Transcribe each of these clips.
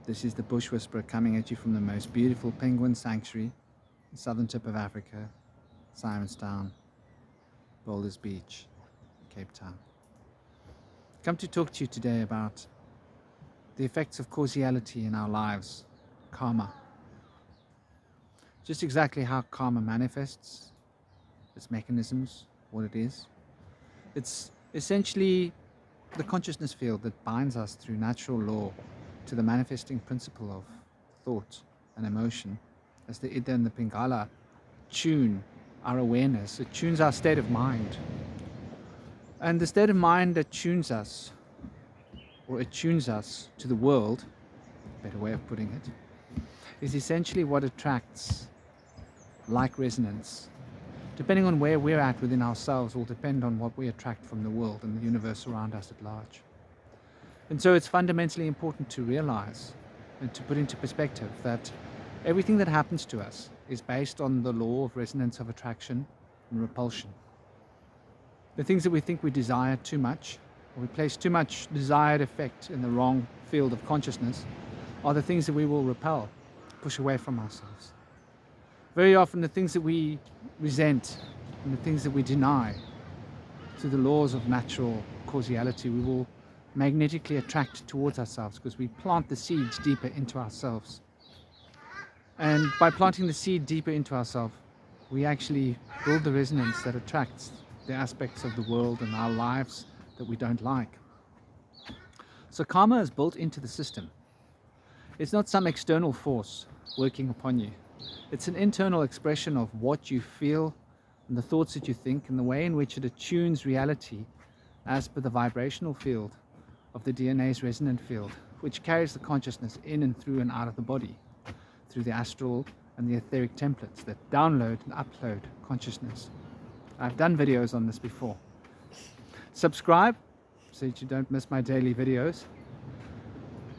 This is the Bush Whisperer coming at you from the most beautiful penguin sanctuary, the southern tip of Africa, Simonstown, Boulders Beach, Cape Town. Come to talk to you today about the effects of causality in our lives, karma. Just exactly how karma manifests, its mechanisms, what it is. It's essentially the consciousness field that binds us through natural law to the manifesting principle of thought and emotion, as the Ida and the Pingala tune our awareness, it tunes our state of mind. And the state of mind that tunes us, or attunes us to the world, better way of putting it, is essentially what attracts like resonance. Depending on where we're at within ourselves will depend on what we attract from the world and the universe around us at large. And so it's fundamentally important to realize and to put into perspective that everything that happens to us is based on the law of resonance of attraction and repulsion. The things that we think we desire too much, or we place too much desired effect in the wrong field of consciousness, are the things that we will repel, push away from ourselves. Very often the things that we resent and the things that we deny through the laws of natural causality, we will magnetically attract towards ourselves because we plant the seeds deeper into ourselves. And by planting the seed deeper into ourselves, we actually build the resonance that attracts the aspects of the world and our lives that we don't like. So karma is built into the system. It's not some external force working upon you. It's an internal expression of what you feel and the thoughts that you think and the way in which it attunes reality as per the vibrational field of the DNA's resonant field, which carries the consciousness in and through and out of the body through the astral and the etheric templates that download and upload consciousness. I've done videos on this before. Subscribe so that you don't miss my daily videos.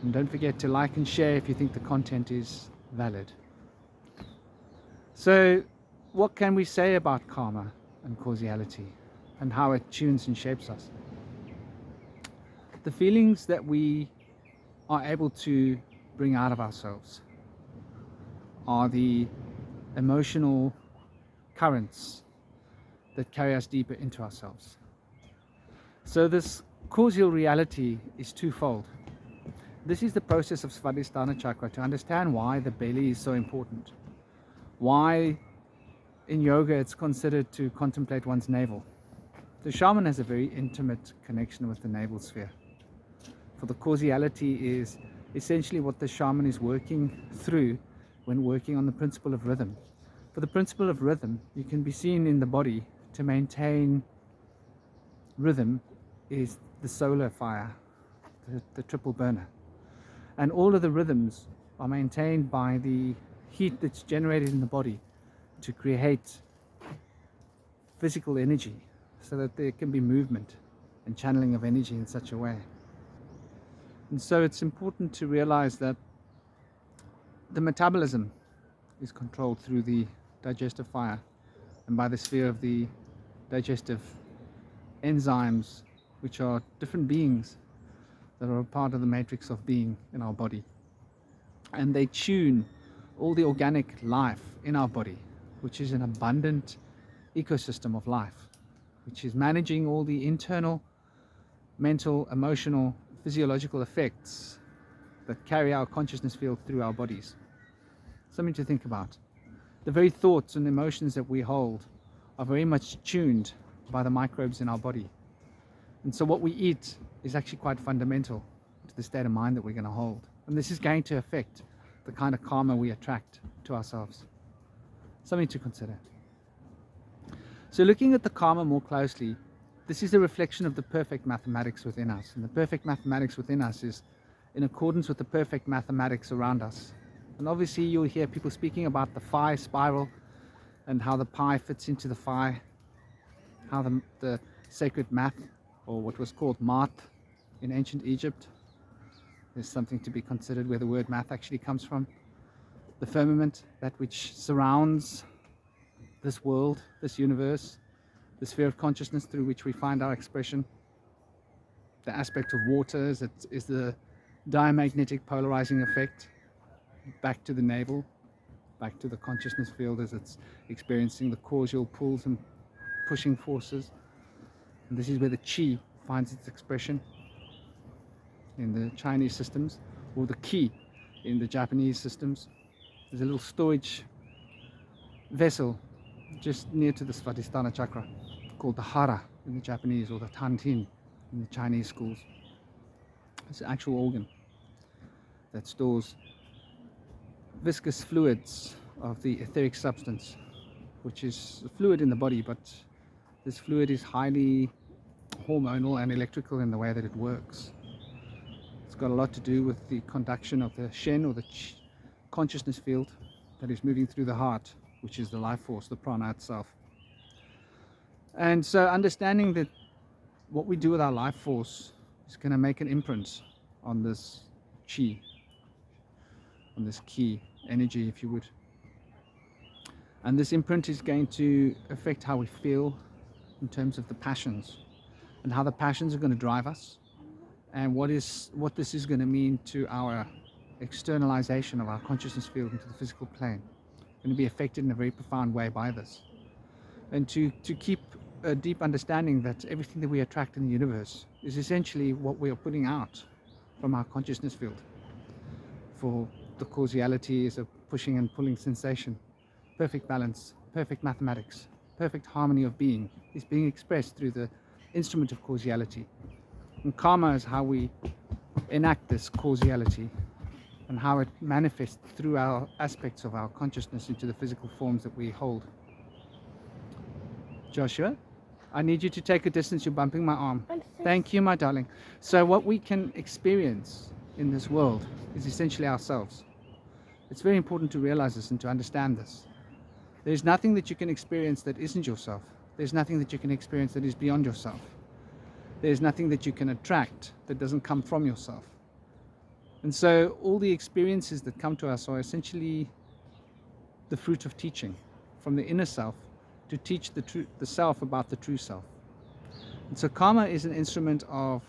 And don't forget to like and share if you think the content is valid. So what can we say about karma and causality and how it tunes and shapes us? The feelings that we are able to bring out of ourselves are the emotional currents that carry us deeper into ourselves. So this causal reality is twofold. This is the process of Svadhisthana chakra to understand why the belly is so important. Why in yoga it's considered to contemplate one's navel. The shaman has a very intimate connection with the navel sphere. For the causality is essentially what the shaman is working through when working on the principle of rhythm. For the principle of rhythm, you can be seen in the body to maintain rhythm is the solar fire, the triple burner. And all of the rhythms are maintained by the heat that's generated in the body to create physical energy so that there can be movement and channeling of energy in such a way. And so it's important to realize that the metabolism is controlled through the digestive fire and by the sphere of the digestive enzymes, which are different beings that are a part of the matrix of being in our body. And they tune all the organic life in our body, which is an abundant ecosystem of life, which is managing all the internal, mental, emotional, physiological effects that carry our consciousness field through our bodies. Something to think about. The very thoughts and emotions that we hold are very much tuned by the microbes in our body. And so what we eat is actually quite fundamental to the state of mind that we're going to hold. And this is going to affect the kind of karma we attract to ourselves. Something to consider. So looking at the karma more closely, this is a reflection of the perfect mathematics within us. And the perfect mathematics within us is in accordance with the perfect mathematics around us. And obviously you'll hear people speaking about the phi spiral and how the pi fits into the phi, how the sacred math, or what was called math in ancient Egypt, is something to be considered where the word math actually comes from. The firmament, that which surrounds this world, this universe, the sphere of consciousness through which we find our expression. The aspect of water is the diamagnetic polarizing effect back to the navel, back to the consciousness field as it's experiencing the causal pulls and pushing forces. And this is where the chi finds its expression in the Chinese systems, or the ki in the Japanese systems. There's a little storage vessel just near to the Svadhisthana chakra called the hara in the Japanese, or the tantin in the Chinese schools. It's an actual organ that stores viscous fluids of the etheric substance, which is a fluid in the body, but this fluid is highly hormonal and electrical in the way that it works. It's got a lot to do with the conduction of the shen, or the consciousness field that is moving through the heart, which is the life force, the prana itself. And so understanding that what we do with our life force is going to make an imprint on this chi, on this ki energy, if you would. And this imprint is going to affect how we feel in terms of the passions, and how the passions are going to drive us, and what this is going to mean to our externalization of our consciousness field into the physical plane. Going to be affected in a very profound way by this. And to keep a deep understanding that everything that we attract in the universe is essentially what we are putting out from our consciousness field. For the causality is a pushing and pulling sensation. Perfect balance, perfect mathematics, perfect harmony of being is being expressed through the instrument of causality. And karma is how we enact this causality, and how it manifests through our aspects of our consciousness into the physical forms that we hold. Joshua, I need you to take a distance. You're bumping my arm. Thank you, my darling. So what we can experience in this world is essentially ourselves. It's very important to realize this and to understand this. There's nothing that you can experience that isn't yourself. There's nothing that you can experience that is beyond yourself. There's nothing that you can attract that doesn't come from yourself. And so all the experiences that come to us are essentially the fruit of teaching from the inner self, to teach the self about the true self. And so karma is an instrument of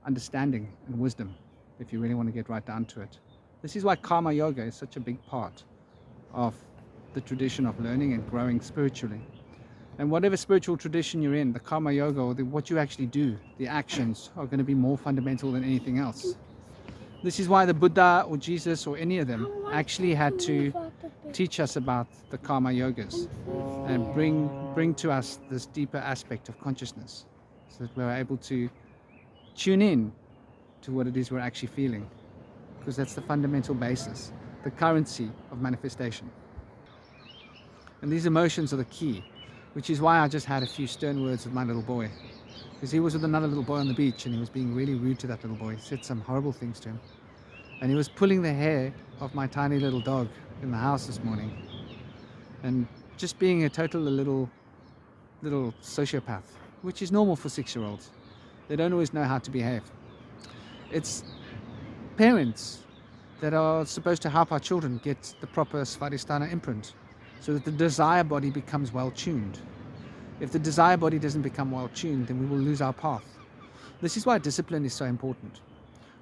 understanding and wisdom, if you really want to get right down to it. This is why karma yoga is such a big part of the tradition of learning and growing spiritually. And whatever spiritual tradition you're in, the karma yoga, or what you actually do, the actions, are going to be more fundamental than anything else. This is why the Buddha or Jesus or any of them actually had to teach us about the karma yogas and bring to us this deeper aspect of consciousness, so that we're able to tune in to what it is we're actually feeling, because that's the fundamental basis, the currency of manifestation. And these emotions are the key, which is why I just had a few stern words with my little boy, because he was with another little boy on the beach and he was being really rude to that little boy. He said some horrible things to him, and he was pulling the hair of my tiny little dog in the house this morning, and just being a total little sociopath, which is normal for 6-year-olds. They don't always know how to behave. It's parents that are supposed to help our children get the proper Svadhisthana imprint, so that the desire body becomes well tuned. If the desire body doesn't become well tuned, then we will lose our path. This is why discipline is so important,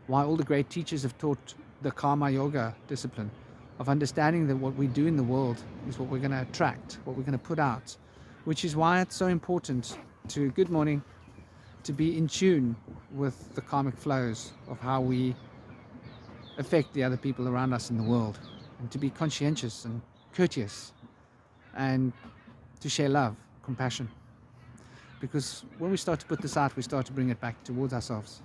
why all the great teachers have taught the karma yoga discipline of understanding that what we do in the world is what we're going to attract, what we're going to put out, which is why it's so important to, good morning, to be in tune with the karmic flows of how we affect the other people around us in the world, and to be conscientious and courteous, and to share love, compassion. Because when we start to put this out, we start to bring it back towards ourselves,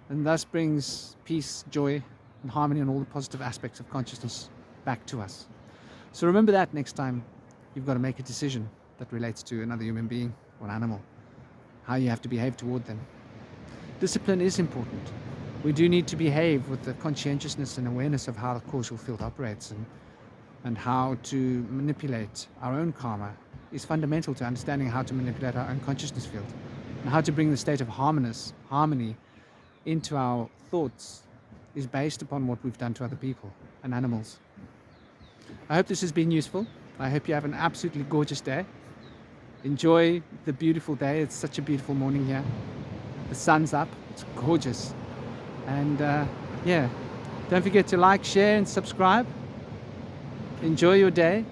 and thus brings peace, joy, and harmony, and all the positive aspects of consciousness back to us. So remember that next time you've got to make a decision that relates to another human being or an animal, how you have to behave toward them. Discipline is important. We do need to behave with the conscientiousness and awareness of how the causal field operates, and how to manipulate our own karma is fundamental to understanding how to manipulate our own consciousness field, and how to bring the state of harmony into our thoughts is based upon what we've done to other people and animals. I hope this has been useful. I hope you have an absolutely gorgeous day. Enjoy the beautiful day. It's such a beautiful morning here. The sun's up. It's gorgeous. And yeah, don't forget to like, share and subscribe. Enjoy your day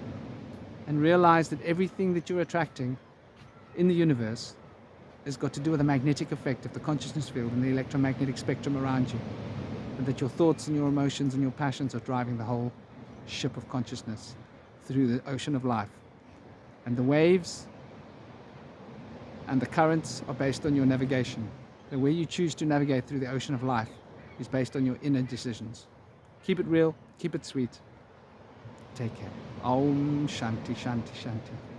and realize that everything that you're attracting in the universe has got to do with the magnetic effect of the consciousness field and the electromagnetic spectrum around you, and that your thoughts and your emotions and your passions are driving the whole ship of consciousness through the ocean of life. And the waves and the currents are based on your navigation. The way you choose to navigate through the ocean of life is based on your inner decisions. Keep it real, keep it sweet. Take care. Om Shanti Shanti Shanti.